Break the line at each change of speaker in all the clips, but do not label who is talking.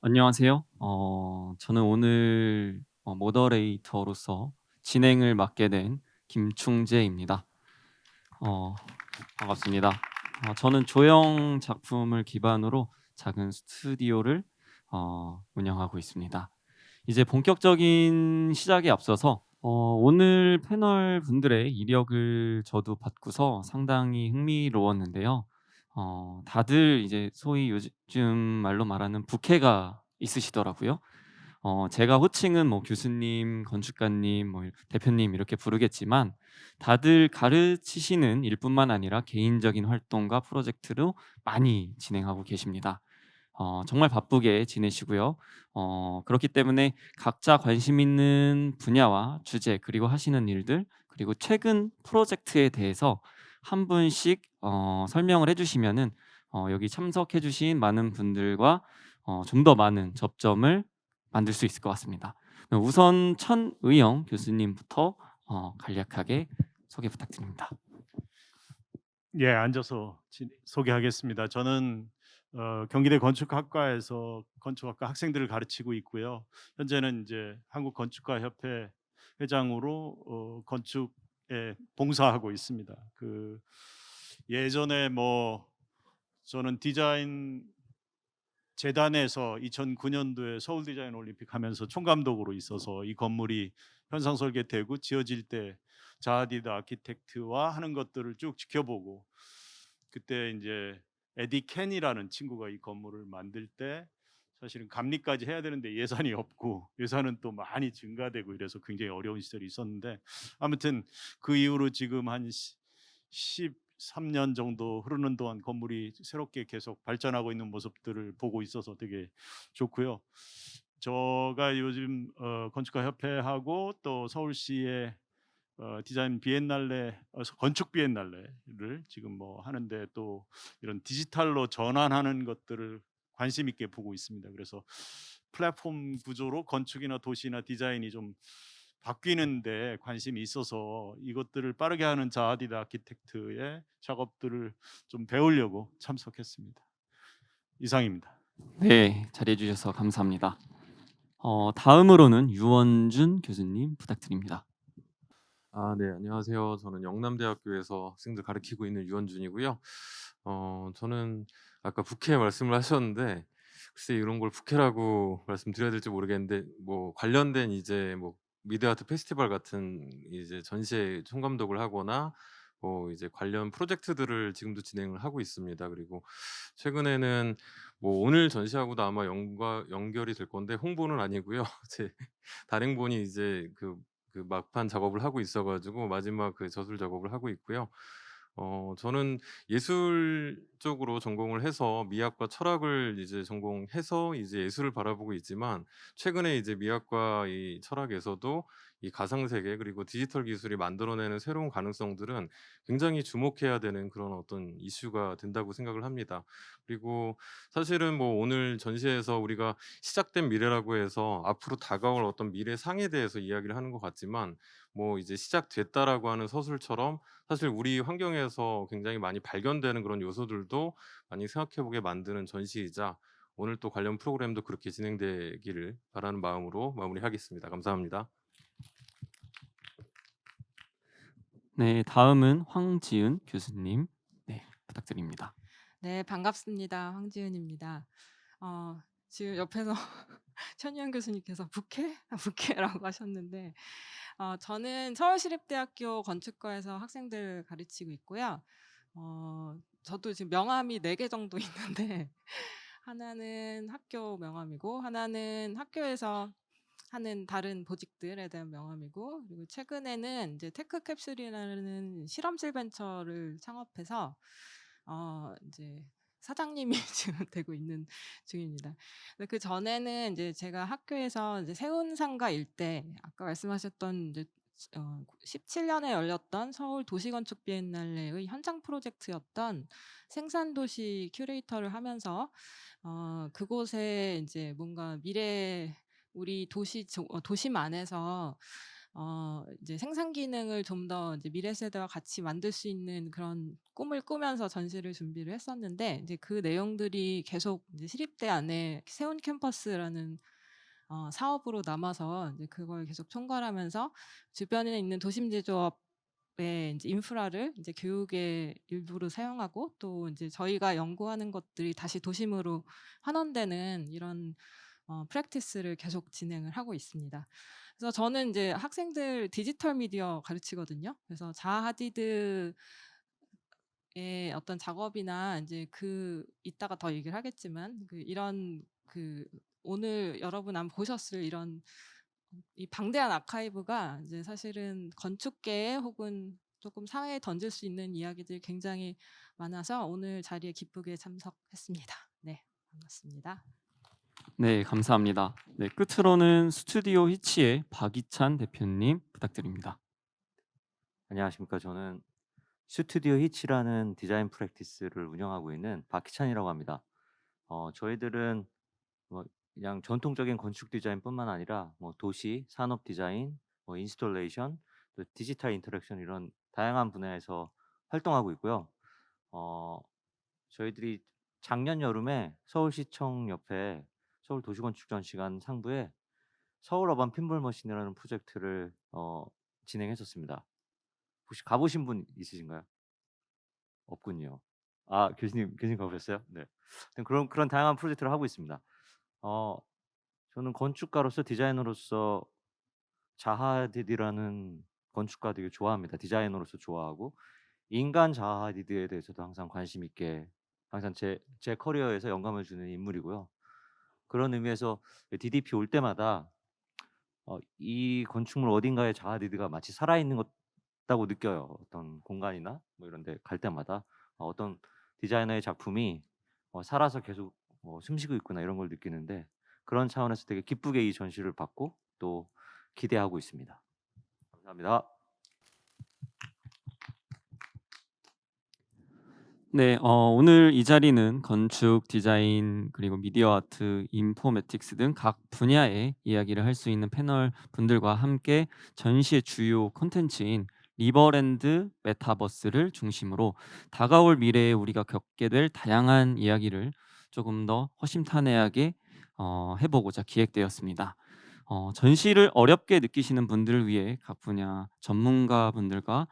안녕하세요. 저는 오늘 모더레이터로서 진행을 맡게 된 김충재입니다. 어, 반갑습니다. 저는 조형 작품을 기반으로 작은 스튜디오를 운영하고 있습니다. 이제 본격적인 시작에 앞서서 오늘 패널 분들의 이력을 저도 받고서 상당히 흥미로웠는데요. 다들 이제 소위 요즘 말로 말하는 부캐가 있으시더라고요. 제가 호칭은 뭐 교수님, 건축가님, 뭐 대표님 이렇게 부르겠지만 다들 가르치시는 일뿐만 아니라 개인적인 활동과 프로젝트로 많이 진행하고 계십니다. 정말 바쁘게 지내시고요. 그렇기 때문에 각자 관심 있는 분야와 주제 그리고 하시는 일들 그리고 최근 프로젝트에 대해서 한 분씩 설명을 해주시면은 여기 참석해주신 많은 분들과 좀 더 많은 접점을 만들 수 있을 것 같습니다. 우선 천의영 교수님부터 간략하게 소개 부탁드립니다.
예, 앉아서 소개하겠습니다. 저는 경기대 건축학과에서 건축학과 학생들을 가르치고 있고요. 현재는 이제 한국건축가협회 회장으로 건축에 봉사하고 있습니다. 예전에 저는 디자인 재단에서 2009년도에 서울 디자인 올림픽 하면서 총감독으로 있어서 이 건물이 현상 설계되고 지어질 때 자하디드 아키텍트와 하는 것들을 쭉 지켜보고, 그때 이제 에디 켄이라는 친구가 이 건물을 만들 때 사실은 감리까지 해야 되는데 예산이 없고 예산은 또 많이 증가되고 이래서 굉장히 어려운 시절이 있었는데, 아무튼 그 이후로 지금 한 13년 정도 흐르는 동안 건물이 새롭게 계속 발전하고 있는 모습들을 보고 있어서 되게 좋고요. 제가 요즘 건축가 협회하고 또 서울시의 디자인 비엔날레, 건축 비엔날레를 지금 하는데, 또 이런 디지털로 전환하는 것들을 관심 있게 보고 있습니다. 그래서 플랫폼 구조로 건축이나 도시나 디자인이 좀 바뀌는데 관심이 있어서 이것들을 빠르게 하는 자하디드 아키텍트의 작업들을 좀 배우려고 참석했습니다. 이상입니다.
네, 잘해 주셔서 감사합니다. 다음으로는 유원준 교수님 부탁드립니다.
네. 안녕하세요. 저는 영남대학교에서 학생들 가르치고 있는 유원준이고요. 저는 아까 부캐 말씀을 하셨는데 글쎄 이런 걸 부캐라고 말씀드려야 될지 모르겠는데 뭐 관련된 이제 뭐 미드아트 페스티벌 같은 이제 전시회 총감독을 하거나 뭐 이제 관련 프로젝트들을 지금도 진행을 하고 있습니다. 그리고 최근에는 뭐 오늘 전시하고도 아마 연결이 될 건데 홍보는 아니고요. 제 단행본이 이제 그 막판 작업을 하고 있어 가지고 마지막 그 저술 작업을 하고 있고요. 저는 예술 쪽으로 전공을 해서 미학과 철학을 이제 전공해서 이제 예술을 바라보고 있지만, 최근에 이제 미학과 이 철학에서도 이 가상 세계 그리고 디지털 기술이 만들어내는 새로운 가능성들은 굉장히 주목해야 되는 그런 어떤 이슈가 된다고 생각을 합니다. 그리고 사실은 뭐 오늘 전시에서 우리가 시작된 미래라고 해서 앞으로 다가올 어떤 미래상에 대해서 이야기를 하는 것 같지만, 뭐 이제 시작됐다라고 하는 서술처럼 사실 우리 환경에서 굉장히 많이 발견되는 그런 요소들도 많이 생각해 보게 만드는 전시이자, 오늘 또 관련 프로그램도 그렇게 진행되기를 바라는 마음으로 마무리하겠습니다. 감사합니다.
네, 다음은 황지은 교수님. 네, 부탁드립니다.
네, 반갑습니다. 황지은입니다. 지금 옆에서 천유연 교수님께서 "부캐? 부캐라고 하셨는데, 저는 서울시립대학교 건축과에서 학생들 가르치고 있고요. 저도 지금 명함이 4개 정도 있는데 하나는 학교 명함이고 하나는 학교에서 하는 다른 보직들에 대한 명함이고, 그리고 최근에는 이제 테크 캡슐이라는 실험실 벤처를 창업해서 이제 사장님이 지금 되고 있는 중입니다. 근데 그전에는 이제 제가 학교에서 이제 세운상가 일대, 아까 말씀하셨던 이제 17년에 열렸던 서울 도시건축 비엔날레의 현장 프로젝트였던 생산도시 큐레이터를 하면서 그곳에 이제 뭔가 미래 우리 도심 안에서 이제 생산 기능을 좀 더 이제 미래 세대와 같이 만들 수 있는 그런 꿈을 꾸면서 전시를 준비를 했었는데 이제 그 내용들이 계속 이제 시립대 안에 세운 캠퍼스라는 사업으로 남아서 이제 그걸 계속 총괄하면서 주변에 있는 도심 제조업의 이제 인프라를 이제 교육의 일부로 사용하고 또 이제 저희가 연구하는 것들이 다시 도심으로 환원되는 이런 프랙티스를 계속 진행을 하고 있습니다. 그래서 저는 이제 학생들 디지털 미디어 가르치거든요. 그래서 자하 하디드의 어떤 작업이나 이제 이따가 더 얘기를 하겠지만 이런 오늘 여러분 아마 보셨을 이런 이 방대한 아카이브가 이제 사실은 건축계에 혹은 조금 사회에 던질 수 있는 이야기들이 굉장히 많아서 오늘 자리에 기쁘게 참석했습니다. 네, 반갑습니다.
네, 감사합니다. 네, 끝으로는 스튜디오 히치의 박이찬 대표님 부탁드립니다.
안녕하십니까. 저는 스튜디오 히치라는 디자인 프랙티스를 운영하고 있는 박희찬이라고 합니다. 저희들은 뭐 그냥 전통적인 건축 디자인뿐만 아니라 뭐 도시, 산업 디자인, 뭐 인스톨레이션, 또 디지털 인터랙션 이런 다양한 분야에서 활동하고 있고요. 어, 저희들이 작년 여름에 서울시청 옆에 서울도시건축전시관 상부에 서울 어반 핀볼 머신이라는 프로젝트를 진행했었습니다. 혹시 가보신 분 있으신가요? 없군요. 아, 교수님 가보셨어요? 네. 하여튼 그런 다양한 프로젝트를 하고 있습니다. 어, 저는 건축가로서 디자이너로서 자하 하디드라는 건축가 되게 좋아합니다. 디자이너로서 좋아하고 인간 자하 하디드에 대해서도 항상 관심 있게 항상 제 커리어에서 영감을 주는 인물이고요. 그런 의미에서 DDP 올 때마다 이 건축물 어딘가에 자하 하디드가 마치 살아있는 것 다고 느껴요. 어떤 공간이나 뭐 이런 데 갈 때마다 어떤 디자이너의 작품이 살아서 계속 숨쉬고 있구나 이런 걸 느끼는데 그런 차원에서 되게 기쁘게 이 전시를 받고 또 기대하고 있습니다. 감사합니다.
네, 오늘 이 자리는 건축, 디자인, 그리고 미디어 아트, 인포매틱스 등 각 분야의 이야기를 할 수 있는 패널 분들과 함께 전시의 주요 콘텐츠인 리버랜드 메타버스를 중심으로 다가올 미래에 우리가 겪게 될 다양한 이야기를 조금 더 허심탄회하게 해보고자 기획되었습니다. 전시를 어렵게 느끼시는 분들을 위해 각 분야 전문가 분들과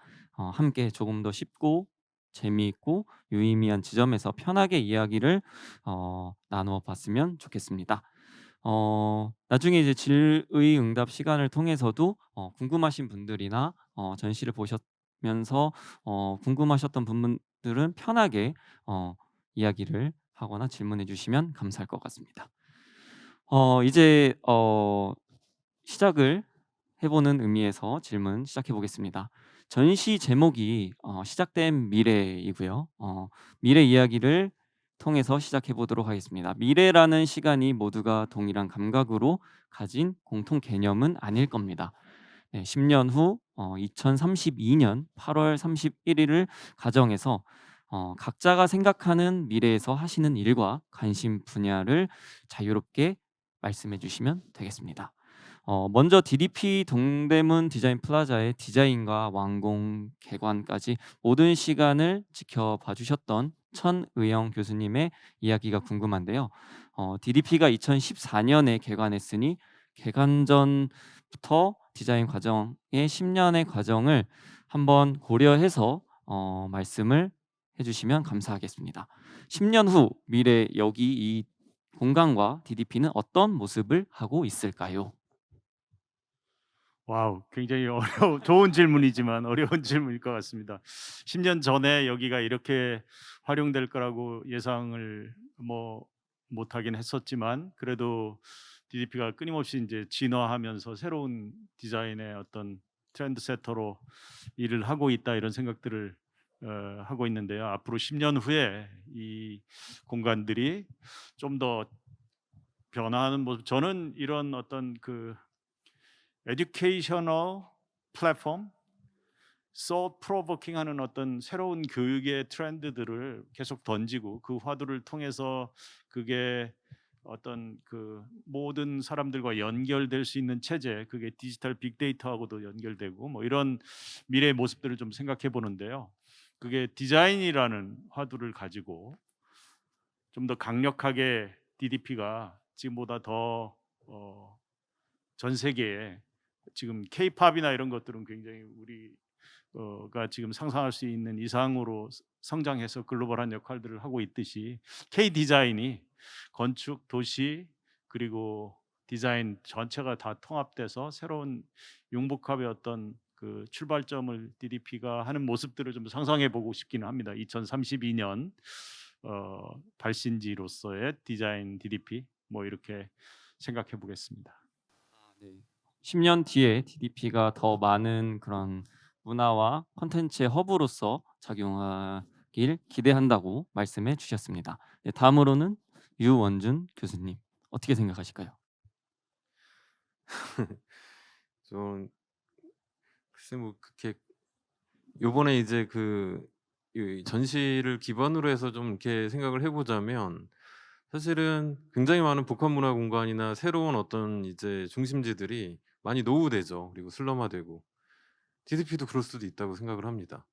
함께 조금 더 쉽고 재미있고 유의미한 지점에서 편하게 이야기를 나누어 봤으면 좋겠습니다. 나중에 이제 질의응답 시간을 통해서도 궁금하신 분들이나 전시를 보시면서 궁금하셨던 부분들은 편하게 이야기를 하거나 질문해 주시면 감사할 것 같습니다. 이제 시작을 해보는 의미에서 질문 시작해 보겠습니다. 전시 제목이 시작된 미래이고요. 미래 이야기를 통해서 시작해 보도록 하겠습니다. 미래라는 시간이 모두가 동일한 감각으로 가진 공통 개념은 아닐 겁니다. 네, 10년 후 2032년 8월 31일을 가정해서 각자가 생각하는 미래에서 하시는 일과 관심 분야를 자유롭게 말씀해 주시면 되겠습니다. 먼저 DDP 동대문 디자인 플라자의 디자인과 완공 개관까지 모든 시간을 지켜봐 주셨던 천의영 교수님의 이야기가 궁금한데요. DDP가 2014년에 개관했으니 개관 전부터 디자인 과정의 10년의 과정을 한번 고려해서 말씀을 해주시면 감사하겠습니다. 10년 후 미래 여기 이 공간과 DDP는 어떤 모습을 하고 있을까요?
와우, 굉장히 좋은 질문이지만 어려운 질문일 것 같습니다. 10년 전에 여기가 이렇게 활용될 거라고 예상을 못하긴 했었지만 그래도 DDP가 끊임없이 이제 진화하면서 새로운 디자인의 어떤 트렌드 세터로 일을 하고 있다 이런 생각들을 하고 있는데요. 앞으로 10년 후에 이 공간들이 좀 더 변화하는 모습, 저는 이런 어떤 에듀케이셔널 플랫폼, thought provoking 하는 어떤 새로운 교육의 트렌드들을 계속 던지고 그 화두를 통해서 그게 어떤 그 모든 사람들과 연결될 수 있는 체제, 그게 디지털 빅데이터하고도 연결되고 뭐 이런 미래의 모습들을 좀 생각해 보는데요. 그게 디자인이라는 화두를 가지고 좀 더 강력하게 DDP가 지금보다 더 전 세계에 지금 K-팝이나 이런 것들은 굉장히 우리가 지금 상상할 수 있는 이상으로 성장해서 글로벌한 역할들을 하고 있듯이 K 디자인이 건축, 도시 그리고 디자인 전체가 다 통합돼서 새로운 융복합의 어떤 그 출발점을 DDP가 하는 모습들을 좀 상상해 보고 싶기는 합니다. 2032년 발신지로서의 디자인 DDP 뭐 이렇게 생각해 보겠습니다.
네. 10년 뒤에 DDP가 더 많은 그런 문화와 콘텐츠의 허브로서 작용하길 기대한다고 말씀해 주셨습니다. 네, 다음으로는 유원준 교수님 어떻게 생각하실까요?
좀 글쎄 뭐 그렇게 요번에 이제 이 전시를 기반으로 해서 좀 이렇게 생각을 해 보자면 사실은 굉장히 많은 복합 문화 공간이나 새로운 어떤 이제 중심지들이 많이 노후되죠. 그리고 슬럼화되고 DDP도 그럴 수도 있다고 생각을 합니다.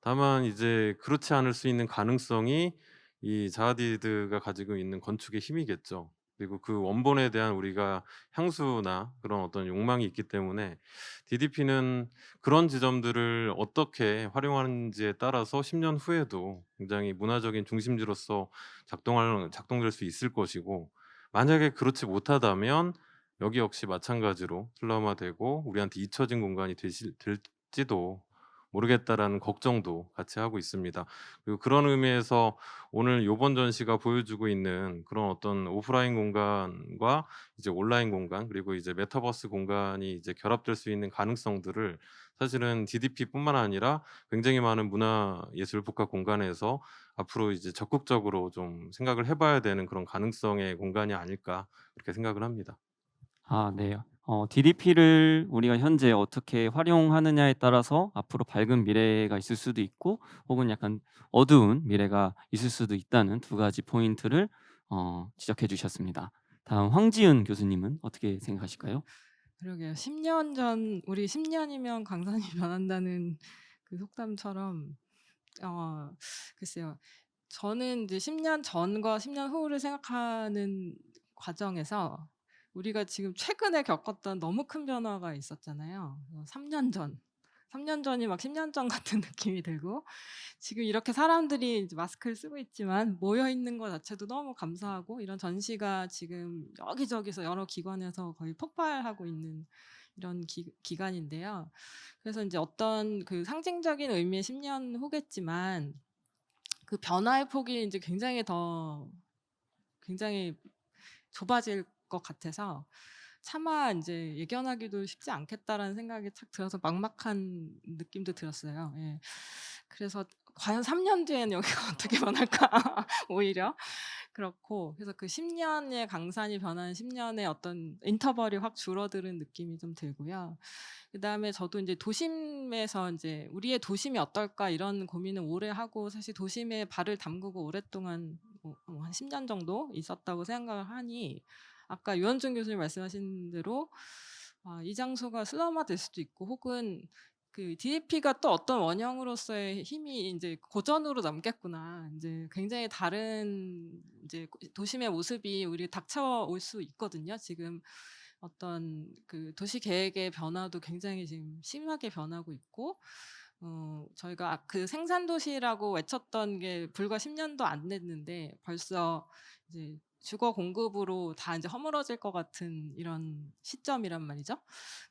다만 이제 그렇지 않을 수 있는 가능성이 이 자하디드가 가지고 있는 건축의 힘이겠죠. 그리고 그 원본에 대한 우리가 향수나 그런 어떤 욕망이 있기 때문에 DDP는 그런 지점들을 어떻게 활용하는지에 따라서 10년 후에도 굉장히 문화적인 중심지로서 작동될 수 있을 것이고, 만약에 그렇지 못하다면 여기 역시 마찬가지로 슬럼화되고 우리한테 잊혀진 공간이 될지도 모르겠다라는 걱정도 같이 하고 있습니다. 그리고 그런 의미에서 오늘 요번 전시가 보여주고 있는 그런 어떤 오프라인 공간과 이제 온라인 공간, 그리고 이제 메타버스 공간이 이제 결합될 수 있는 가능성들을 사실은 DDP뿐만 아니라 굉장히 많은 문화 예술 복합 공간에서 앞으로 이제 적극적으로 좀 생각을 해봐야 되는 그런 가능성의 공간이 아닐까 그렇게 생각을 합니다.
네. DDP를 우리가 현재 어떻게 활용하느냐에 따라서 앞으로 밝은 미래가 있을 수도 있고 혹은 약간 어두운 미래가 있을 수도 있다는 두 가지 포인트를 지적해 주셨습니다. 다음 황지은 교수님은 어떻게 생각하실까요?
그러게요. 10년 전 우리 10년이면 강산이 변한다는 그 속담처럼 글쎄요. 저는 이제 10년 전과 10년 후를 생각하는 과정에서 우리가 지금 최근에 겪었던 너무 큰 변화가 있었잖아요. 3년 전. 3년 전이 막 10년 전 같은 느낌이 들고 지금 이렇게 사람들이 이제 마스크를 쓰고 있지만 모여 있는 것 자체도 너무 감사하고 이런 전시가 지금 여기저기서 여러 기관에서 거의 폭발하고 있는 이런 기간인데요. 그래서 이제 어떤 그 상징적인 의미의 10년 후겠지만 그 변화의 폭이 이제 굉장히 좁아질 것 같아서 차마 이제 예견하기도 쉽지 않겠다라는 생각이 착 들어서 막막한 느낌도 들었어요. 예. 그래서 과연 3년 뒤에는 여기가 어떻게 변할까 오히려 그렇고 그래서 그 10년의 강산이 변한 10년의 어떤 인터벌이 확 줄어드는 느낌이 좀 들고요. 그다음에 저도 이제 도심에서 이제 '우리의 도심이 어떨까?' 이런 고민을 오래 하고 사실 도심에 발을 담그고 오랫동안 한 10년 정도 있었다고 생각을 하니 아까 유원준 교수님 말씀하신 대로 이 장소가 슬럼화될 수도 있고 혹은 그 DDP가 또 어떤 원형으로서의 힘이 인제 고전으로 남겠구나. 인제 굉장히 다른 인제 도심의 모습이 우리 닥쳐올 수 있거든요. 지금 어떤 그 도시 계획의 변화도 굉장히 지금 심하게 변하고 있고 저희가 그 생산 도시라고 외쳤던 게 불과 10년도 안 됐는데 벌써 이제 주거 공급으로 다 인제 허물어질 것 같은 이런 시점이란 말이죠.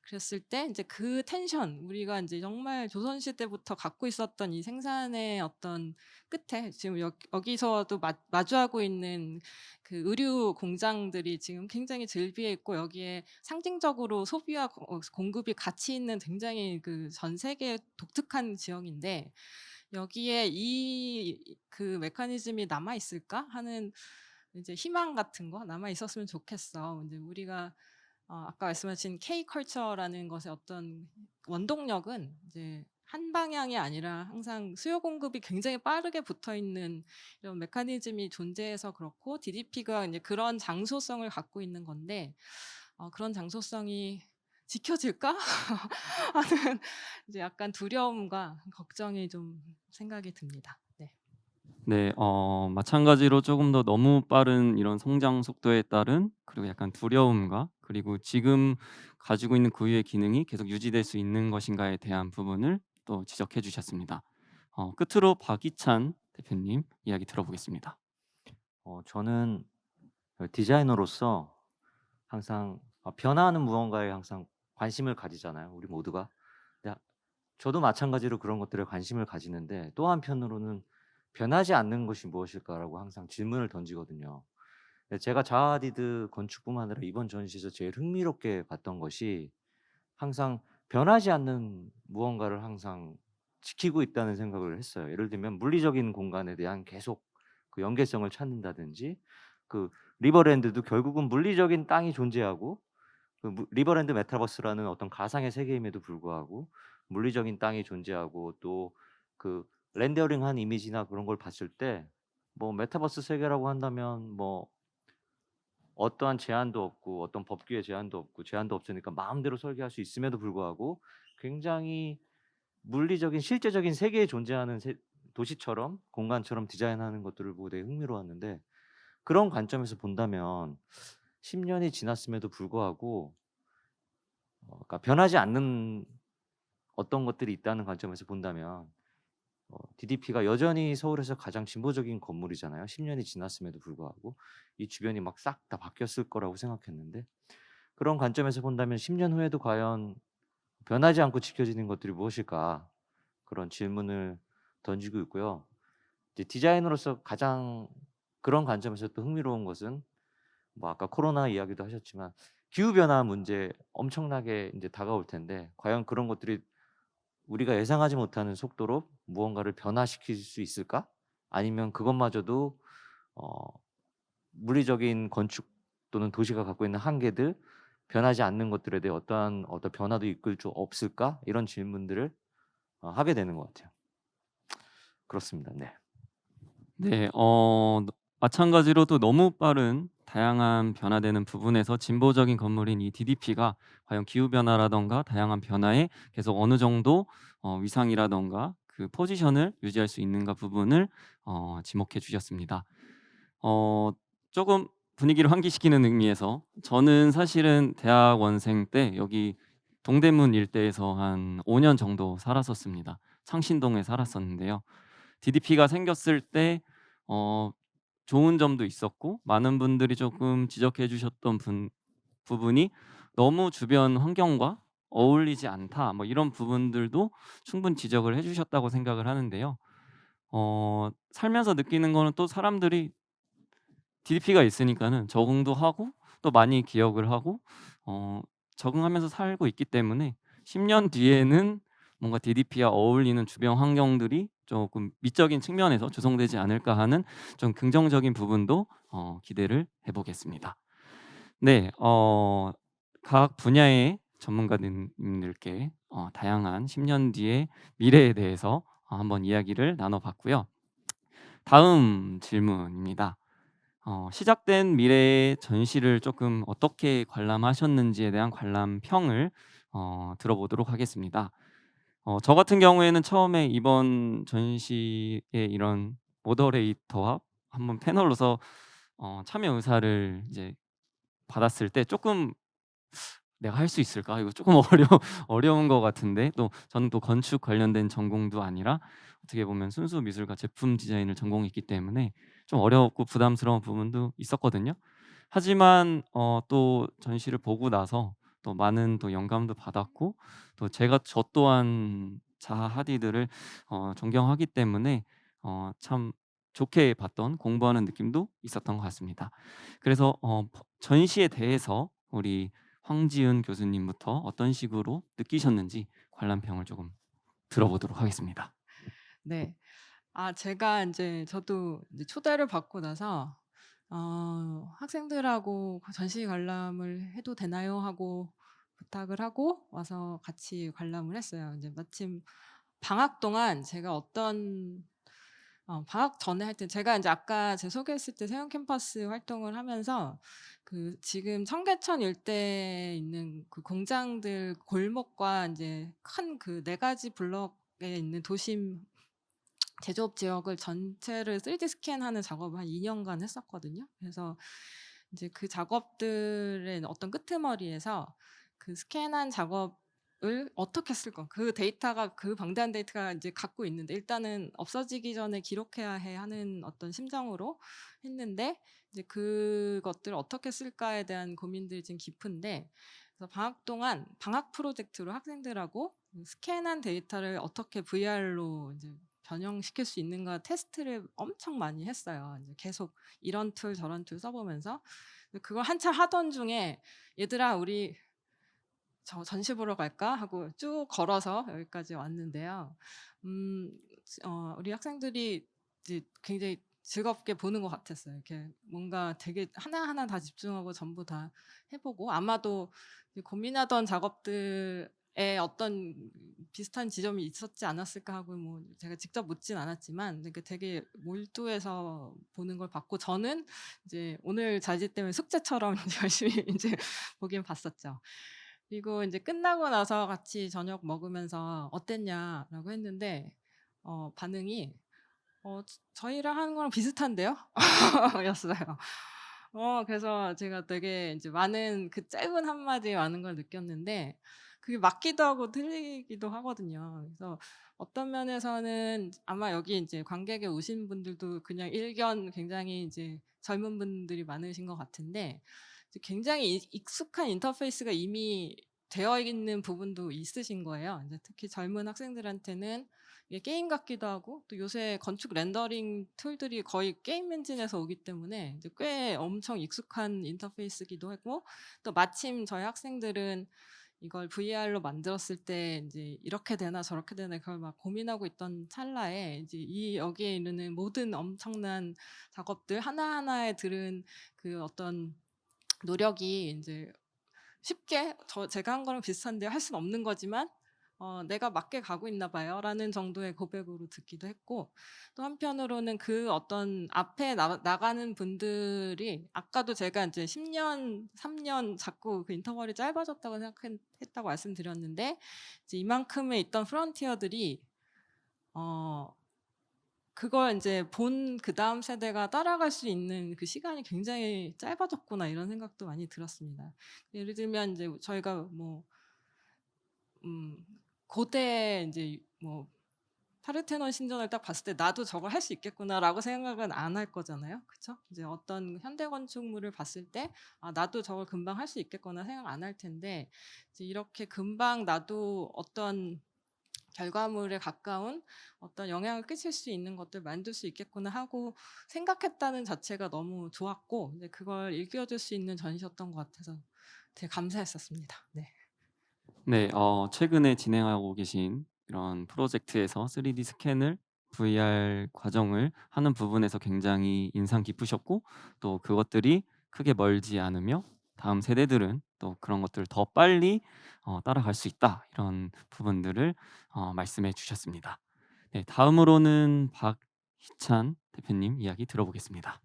그랬을 때 인제 그 텐션 우리가 인제 정말 조선 시대부터 갖고 있었던 이 생산의 어떤 끝에 지금 여기서도 마주하고 있는 그 의류 공장들이 지금 굉장히 즐비해 있고 여기에 상징적으로 소비와 공급이 같이 있는 굉장히 그 전 세계 독특한 지역인데 여기에 이 그 메커니즘이 남아 있을까 하는 이제 희망 같은 거 남아 있었으면 좋겠어. 이제 우리가 아까 말씀하신 K 컬처라는 것의 어떤 원동력은 이제 한 방향이 아니라 항상 수요 공급이 굉장히 빠르게 붙어 있는 이런 메커니즘이 존재해서 그렇고 DDP가 이제 그런 장소성을 갖고 있는 건데 그런 장소성이 지켜질까? 하는 이제 약간 두려움과 걱정이 좀 생각이 듭니다. 네.
네. 마찬가지로 조금 더 너무 빠른 이런 성장 속도에 따른 그리고 약간 두려움과 그리고 지금 가지고 있는 고유의 기능이 계속 유지될 수 있는 것인가에 대한 부분을 또 지적해 주셨습니다. 끝으로 박이찬 대표님 이야기 들어보겠습니다.
저는 디자이너로서 항상 변화하는 무언가에 항상 관심을 가지잖아요, 우리 모두가. 근데 저도 마찬가지로 그런 것들에 관심을 가지는데 또 한편으로는 '변하지 않는 것이 무엇일까?'라고 항상 질문을 던지거든요. 제가 자아디드 건축뿐만 아니라 이번 전시에서 제일 흥미롭게 봤던 것이 항상 변하지 않는 무언가를 항상 지키고 있다는 생각을 했어요. 예를 들면 물리적인 공간에 대한 계속 그 연계성을 찾는다든지, 그 리버랜드도 결국은 물리적인 땅이 존재하고 리버랜드 메타버스라는 어떤 가상의 세계임에도 불구하고 물리적인 땅이 존재하고, 또 그 렌더링한 이미지나 그런 걸 봤을 때 뭐 메타버스 세계라고 한다면 뭐 어떠한 제한도 없고 어떤 법규의 제한도 없고 제한도 없으니까 마음대로 설계할 수 있음에도 불구하고 굉장히 물리적인 실제적인 세계에 존재하는 도시처럼 공간처럼 디자인하는 것들을 보고 되게 흥미로웠는데, 그런 관점에서 본다면 10 년이 지났음에도 불구하고 그러니까 변하지 않는 어떤 것들이 있다는 관점에서 본다면 DDP가 여전히 서울에서 가장 진보적인 건물이잖아요. 10 년이 지났음에도 불구하고 이 주변이 막 싹 다 바뀌었을 거라고 생각했는데, 그런 관점에서 본다면 10년 후에도 과연 변하지 않고 지켜지는 것들이 무엇일까? 그런 질문을 던지고 있고요. 이제 디자이너로서 가장 그런 관점에서 또 흥미로운 것은 뭐 아까 코로나 이야기도 하셨지만 기후 변화 문제 엄청나게 이제 다가올 텐데 과연 그런 것들이 우리가 예상하지 못하는 속도로 무언가를 변화시킬 수 있을까? 아니면 그것마저도 어 물리적인 건축 또는 도시가 갖고 있는 한계들, 변하지 않는 것들에 대해 어떠한 변화도 이끌 수 없을까? 이런 질문들을 하게 되는 것 같아요. 그렇습니다. 네.
네. 마찬가지로 또 너무 빠른 다양한 변화되는 부분에서 진보적인 건물인 이 DDP가 과연 기후 변화라든가 다양한 변화에 계속 어느 정도 위상이라든가 그 포지션을 유지할 수 있는가 부분을 지목해 주셨습니다. 어 조금 분위기를 환기시키는 의미에서 저는 사실은 대학원생 때 여기 동대문 일대에서 한 5년 정도 살았었습니다. 창신동에 살았었는데요. DDP가 생겼을 때 어 좋은 점도 있었고 많은 분들이 조금 지적해 주셨던 부분이 '너무 주변 환경과 어울리지 않다.' 뭐 이런 부분들도 충분히 지적을 해 주셨다고 생각을 하는데요. 살면서 느끼는 거는 또 사람들이 DDP가 있으니까는 적응도 하고 또 많이 기억을 하고 어 적응하면서 살고 있기 때문에 10년 뒤에는 뭔가 DDP와 어울리는 주변 환경들이 조금 미적인 측면에서 조성되지 않을까 하는 좀 긍정적인 부분도 기대를 해 보겠습니다. 네. 각 분야의 전문가님들께 다양한 10년 뒤의 미래에 대해서 한번 이야기를 나눠 봤고요. 다음 질문입니다. 시작된 미래의 전시를 조금 어떻게 관람하셨는지에 대한 관람평을 들어보도록 하겠습니다. 저 같은 경우에는 처음에 이번 전시의 이런 모더레이터와 한번 패널로서 참여 의사를 이제 받았을 때 조금 '내가 할 수 있을까? 이거 조금 어려운 것 같은데.' 또 저는 또 건축 관련된 전공도 아니라 어떻게 보면 순수 미술과 제품 디자인을 전공했기 때문에 좀 어렵고 부담스러운 부분도 있었거든요. 하지만 또 전시를 보고 나서 또 많은 또 영감도 받았고 또 제가 저 또한 자하 하디드를 존경하기 때문에 참 좋게 봤던 공부하는 느낌도 있었던 것 같습니다. 그래서 전시에 대해서 우리 황지은 교수님부터 어떤 식으로 느끼셨는지 관람평을 조금 들어보도록 하겠습니다.
네. 제가 이제 저도 이제 초대를 받고 나서 학생들하고 그 "전시 관람을 해도 되나요?" 하고 부탁을 하고 와서 같이 관람을 했어요. 이제 마침 방학 동안 제가 방학 전에 할 때 제가 인제 아까 제 소개했을 때 세운 캠퍼스 활동을 하면서 그 지금 청계천 일대에 있는 그 공장들 골목과 인제 큰 그 4 가지 블록에 있는 도심 제조업 지역을 전체를 3D 스캔하는 작업을 한 2 년간 했었거든요. 그래서 인제 그 작업들의 어떤 끄트머리에서 그 스캔한 작업을 어떻게 쓸 거 그 데이터가 그 방대한 데이터가 인제 갖고 있는데 일단은 없어지기 전에 기록해야 해 하는 어떤 심정으로 했는데 이제 그것들을 어떻게 쓸까에 대한 고민들이 좀 깊은데 그래서 방학 동안 방학 프로젝트로 학생들하고 스캔한 데이터를 어떻게 VR로 인제 변형시킬 수 있는가 테스트를 엄청 많이 했어요. 인제 계속 이런 툴 저런 툴 써 보면서. 그걸 한참 하던 중에 "얘들아 우리 저 전시 보러 갈까?" 하고 쭉 걸어서 여기까지 왔는데요. 음 우리 학생들이 이제 굉장히 즐겁게 보는 것 같았어요. 이렇게 뭔가 되게 하나하나 다 집중하고 전부 다 해 보고 아마도 이 고민하던 작업들에 어떤 비슷한 지점이 있었지 않았을까 하고 뭐 제가 직접 묻진 않았지만 그러니까 되게 몰두해서 보는 걸 봤고 저는 이제 오늘 자지 때문에 숙제처럼 인제 열심히 인제 보긴 봤었죠. 그리고 인제 끝나고 나서 같이 저녁 먹으면서 "어땠냐?"라고 했는데 반응이 저희랑 하는 거랑 비슷한데요?" 였어요. 그래서 제가 되게 인제 많은 그 짧은 한마디에 많은 걸 느꼈는데 그게 맞기도 하고 틀리기도 하거든요. 그래서 어떤 면에서는 아마 여기 인제 관객에 오신 분들도 그냥 일견 굉장히 이제 젊은 분들이 많으신 것 같은데 이제 굉장히 익숙한 인터페이스가 이미 되어 있는 부분도 있으신 거예요. 인제 특히 젊은 학생들한테는 이게 게임 같기도 하고 또 요새 건축 렌더링 툴들이 거의 게임 엔진에서 오기 때문에 이제 꽤 엄청 익숙한 인터페이스기도 하고 또 마침 저희 학생들은 이걸 VR로 만들었을 때 인제 '이렇게 되나 저렇게 되나.' 그걸 막 고민하고 있던 찰나에 이제 이 여기에 이르는 모든 엄청난 작업들 하나하나에 들은 그 어떤 노력이 인제 쉽게 제가 한 거랑 비슷한데 할 수는 없는 거지만 '내가 맞게 가고 있나 봐요.'라는 정도의 고백으로 듣기도 했고 또 한편으로는 그 어떤 앞에 나가는 분들이 아까도 제가 인제 10 년, 3년 자꾸 그 인터벌이 짧아졌다고 했다고 말씀드렸는데 이제 이만큼의 있던 프론티어들이 어 그걸 인제 본 그다음 세대가 따라갈 수 있는 그 시간이 굉장히 짧아졌구나 이런 생각도 많이 들었습니다. 예를 들면 인제 저희가 뭐 음 고대 인제 뭐 파르테논 신전을 딱 봤을 때 '나도 저걸 할 수 있겠구나.'라고 생각은 안 할 거잖아요. 그쵸? 이제 어떤 현대 건축물을 봤을 때 '아 나도 저걸 금방 할 수 있겠구나.' 생각 안 할 텐데 이제 이렇게 금방 나도 어떤 결과물에 가까운 어떤 영향을 끼칠 수 있는 것들 만들 수 있겠구나 하고 생각했다는 자체가 너무 좋았고 이제 그걸 일깨워줄 수 있는 전시였던 것 같아서 되게 감사했었습니다. 네.
네. 최근에 진행하고 계신 이런 프로젝트에서 3D 스캔을 VR 과정을 하는 부분에서 굉장히 인상 깊으셨고 또 그것들이 크게 멀지 않으며 다음 세대들은 또 그런 것들을 더 빨리 따라갈 수 있다. 이런 부분들을 말씀해 주셨습니다. 네. 다음으로는 박희찬 대표님 이야기 들어보겠습니다.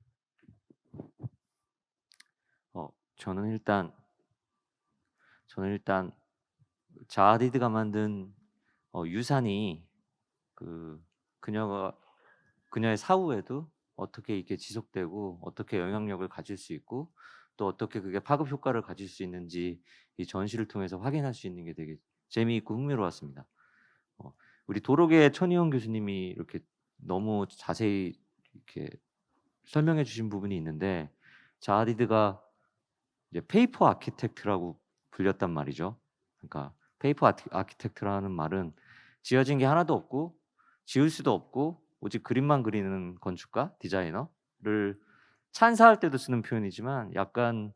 어 저는 일단 자하디드가 만든 유산이 그 그녀의 사후에도 어떻게 이게 지속되고 어떻게 영향력을 가질 수 있고 또 어떻게 그게 파급 효과를 가질 수 있는지 이 전시를 통해서 확인할 수 있는 게 되게 재미있고 흥미로웠습니다. 우리 도로계 천희영 교수님이 이렇게 너무 자세히 이렇게 설명해 주신 부분이 있는데 자하디드가 이제 페이퍼 아키텍트라고 불렸단 말이죠. 그러니까 페이퍼 아키텍트라는 말은 지어진 게 하나도 없고 지을 수도 없고 오직 그림만 그리는 건축가, 디자이너를 찬사할 때도 쓰는 표현이지만 약간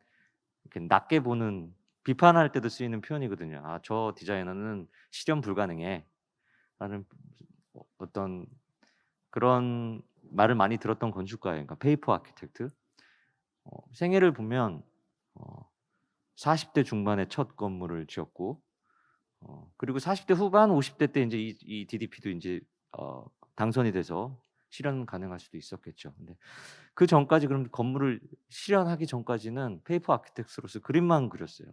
이렇게 낮게 보는 비판할 때도 쓰이는 표현이거든요. '아 저 디자이너는 실현 불가능해.'라는 어떤 그런 말을 많이 들었던 건축가예요. 그러니까 페이퍼 아키텍트. 생애를 보면 어 40대 중반에 첫 건물을 지었고 그리고 40대 후반 50대 때 인제 이 DDP도 인제 당선이 돼서 실현 가능할 수도 있었겠죠. 근데 그전까지 그럼 건물을 실현하기 전까지는 페이퍼 아키텍트로서 그림만 그렸어요.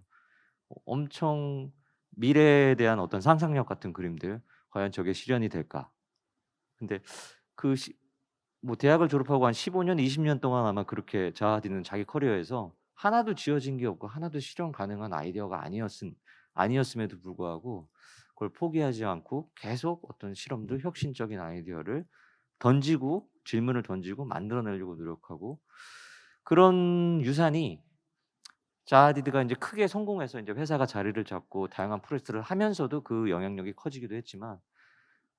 엄청 미래에 대한 어떤 상상력 같은 그림들 '과연 저게 실현이 될까?' 근데 그 시 뭐 대학을 졸업하고 한 15 년, 20년 동안 아마 그렇게 자하디는 자기 커리어에서 하나도 지어진 게 없고 하나도 실현 가능한 아이디어가 아니었음에도 불구하고 그걸 포기하지 않고 계속 어떤 실험들, 혁신적인 아이디어를 던지고 질문을 던지고 만들어 내려고 노력하고 그런 유산이 자하디드가 인제 크게 성공해서 인제 회사가 자리를 잡고 다양한 프로젝트를 하면서도 그 영향력이 커지기도 했지만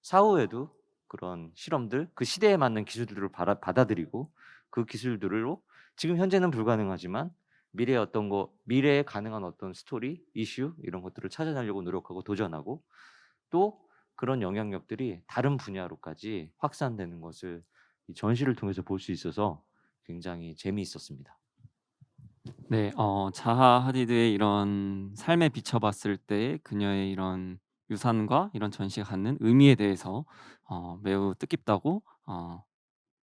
사후에도 그런 실험들, 그 시대에 맞는 기술들을 받아들이고 그 기술들로 지금 현재는 불가능하지만 미래에 가능한 어떤 스토리, 이슈 이런 것들을 찾아내려고 노력하고 도전하고 또 그런 영향력들이 다른 분야로까지 확산되는 것을 이 전시를 통해서 볼 수 있어서 굉장히 재미있었습니다.
네. 자하 하디드의 이런 삶에 비춰 봤을 때 그녀의 이런 유산과 이런 전시가 갖는 의미에 대해서 매우 뜻깊다고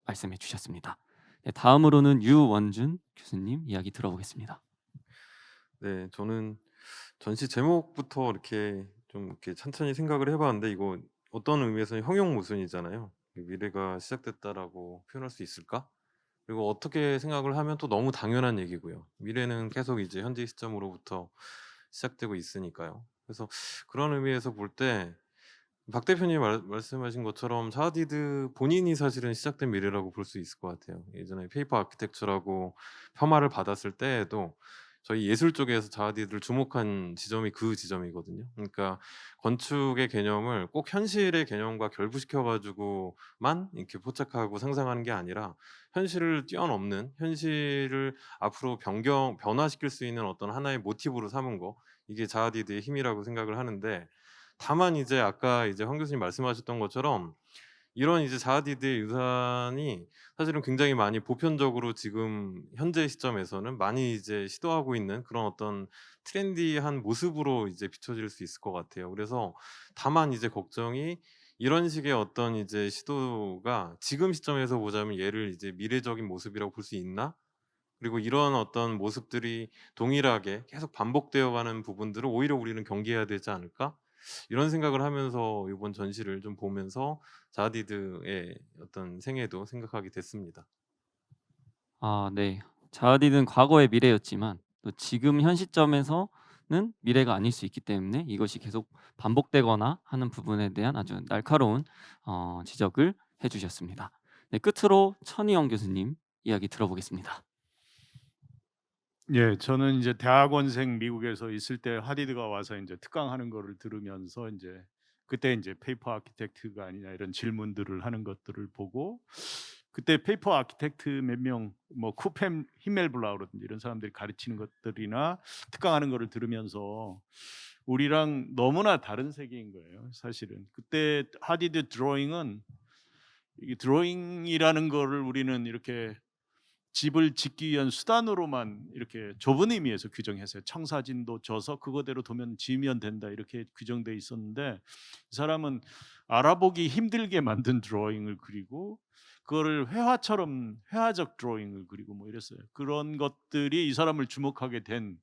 말씀해 주셨습니다. 네, 다음으로는 유원준 교수님 이야기 들어보겠습니다.
네, 저는 전시 제목부터 이렇게 좀 이렇게 천천히 생각을 해봤는데 이거 어떤 의미에서는 형용 모순이잖아요. '미래가 시작됐다.'라고 표현할 수 있을까? 그리고 어떻게 생각을 하면 또 너무 당연한 얘기고요. 미래는 계속 이제 현재 시점으로부터 시작되고 있으니까요. 그래서 그런 의미에서 볼 때 박 대표님이 말씀하신 것처럼 자하디드 본인이 사실은 시작된 미래라고 볼 수 있을 것 같아요. 예전에 페이퍼 아키텍처라고 폄하를 받았을 때에도 저희 예술 쪽에서 자하디드를 주목한 지점이 그 지점이거든요. 그러니까 건축의 개념을 꼭 현실의 개념과 결부시켜 가지고만 이렇게 포착하고 상상하는 게 아니라 현실을 뛰어넘는, 현실을 앞으로 변화시킬 수 있는 어떤 하나의 모티브로 삼은 거, 이게 자하디드의 힘이라고 생각을 하는데, 다만 이제 아까 이제 황 교수님 말씀하셨던 것처럼 이런 이제 자하디드의 유산이 사실은 굉장히 많이 보편적으로 지금 현재 시점에서는 많이 이제 시도하고 있는 그런 어떤 트렌디한 모습으로 이제 비춰질 수 있을 것 같아요. 그래서 다만 이제 걱정이 이런 식의 어떤 이제 시도가 지금 시점에서 보자면 얘를 이제 미래적인 모습이라고 볼 수 있나? 그리고 이런 어떤 모습들이 동일하게 계속 반복되어 가는 부분들을 오히려 우리는 경계해야 되지 않을까? 이런 생각을 하면서 이번 전시를 좀 보면서 자하디드의 어떤 생애도 생각하게 됐습니다.
네. 자하디드는 과거의 미래였지만 또 지금 현 시점에서는 미래가 아닐 수 있기 때문에 이것이 계속 반복되거나 하는 부분에 대한 아주 날카로운 지적을 해 주셨습니다. 네, 끝으로 천희영 교수님 이야기 들어보겠습니다.
예. 저는 이제 대학원생 미국에서 있을 때 하디드가 와서 인제 특강하는 거를 들으면서 인제 그때 인제 페이퍼 아키텍트가 아니냐 이런 질문들을 하는 것들을 보고 그때 페이퍼 아키텍트 몇 명 뭐 쿠펜 힘멜블라우라든지 이런 사람들이 가르치는 것들이나 특강하는 거를 들으면서 우리랑 너무나 다른 세계인 거예요 사실은. 그때 하디드 드로잉은 이게 드로잉이라는 거를 우리는 이렇게 집을 짓기 위한 수단으로만 이렇게 좁은 의미에서 규정했어요. 청사진도 져서 그거대로 두면 지으면 된다 이렇게 규정돼 있었는데 이 사람은 알아보기 힘들게 만든 드로잉을 그리고 그거를 회화적 드로잉을 그리고 뭐 이랬어요. 그런 것들이 이 사람을 주목하게 된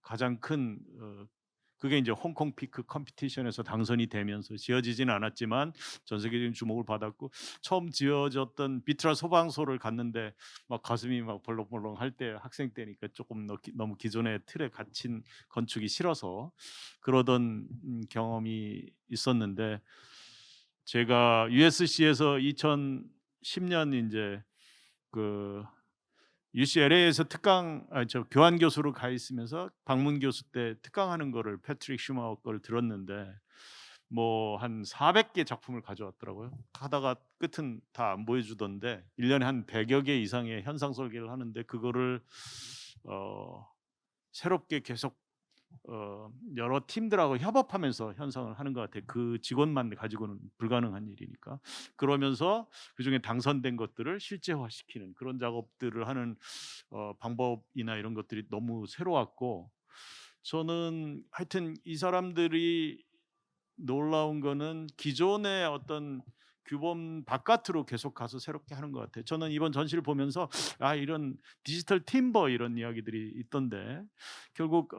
가장 큰 그게 이제 홍콩 피크 컴피티션에서 당선이 되면서 지어지지는 않았지만 전 세계적인 주목을 받았고 처음 지어졌던 비트라 소방소를 갔는데 막 가슴이 막 벌렁벌렁 할 때 학생 때니까 조금 너무 기존의 틀에 갇힌 건축이 싫어서 그러던 경험이 있었는데 제가 USC에서 2010년 인제 그 UCLA에서 교환 교수로 가 있으면서 방문 교수 때 특강하는 거를 패트릭 슈마우 거를 들었는데 뭐 한 400개 작품을 가져왔더라고요. 하다가 끝은 다 안 보여주던데 1 년에 한 100여 개 이상의 현상 설계를 하는데 그거를 어 새롭게 계속 여러 팀들하고 협업하면서 현상을 하는 것 같아요. 그 직원만 가지고는 불가능한 일이니까. 그러면서 그중에 당선된 것들을 실제화시키는 그런 작업들을 하는 방법이나 이런 것들이 너무 새로웠고 저는 하여튼 이 사람들이 놀라운 거는 기존의 어떤 규범 바깥으로 계속 가서 새롭게 하는 것 같아요. 저는 이번 전시를 보면서 이런 디지털 팀버 이런 이야기들이 있던데 결국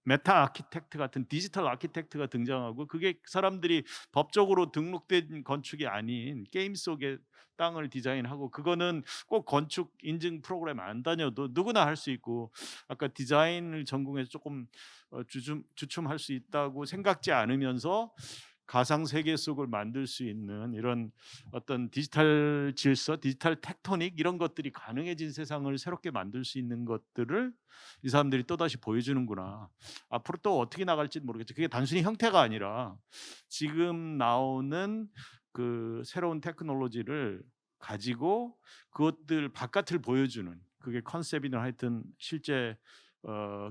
메타 아키텍트 같은 디지털 아키텍트가 등장하고 그게 사람들이 법적으로 등록된 건축이 아닌 게임 속의 땅을 디자인하고 그거는 꼭 건축 인증 프로그램 안 다녀도 누구나 할 수 있고 아까 디자인을 전공해서 조금 주춤할 수 있다고 생각지 않으면서 가상 세계 속을 만들 수 있는 이런 어떤 디지털 질서, 디지털 텍토닉 이런 것들이 가능해진 세상을 새롭게 만들 수 있는 것들을 이 사람들이 또다시 보여주는구나. 앞으로 또 어떻게 나갈지는 모르겠죠. 그게 단순히 형태가 아니라 지금 나오는 그 새로운 테크놀로지를 가지고 그것들 바깥을 보여주는 그게 컨셉이든 하여튼 실제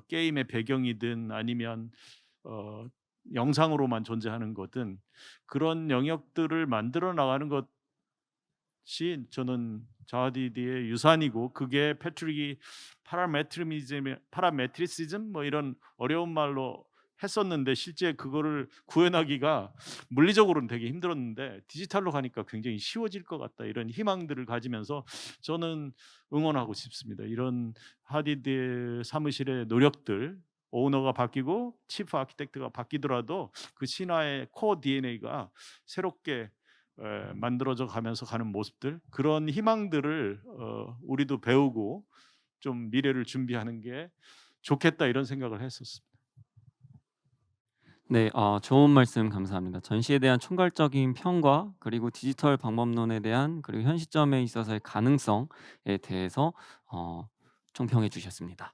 게임의 배경이든 아니면 영상으로만 존재하는 거든 그런 영역들을 만들어 나가는 것이 저는 자하디드의 유산이고 그게 패트릭이 파라메트리시즘 뭐 이런 어려운 말로 했었는데 실제 그거를 구현하기가 물리적으로는 되게 힘들었는데 디지털로 가니까 굉장히 쉬워질 것 같다 이런 희망들을 가지면서 저는 응원하고 싶습니다. 이런 하디드의 사무실의 노력들 오너가 바뀌고 치프 아키텍트가 바뀌더라도 그 신화의 코어 DNA가 새롭게 만들어져 가면서 가는 모습들 그런 희망들을 우리도 배우고 좀 미래를 준비하는 게 좋겠다 이런 생각을 했었습니다.
네, 좋은 말씀 감사합니다. 전시에 대한 총괄적인 평과 그리고 디지털 방법론에 대한 그리고 현 시점에 있어서의 가능성에 대해서 총평해 주셨습니다.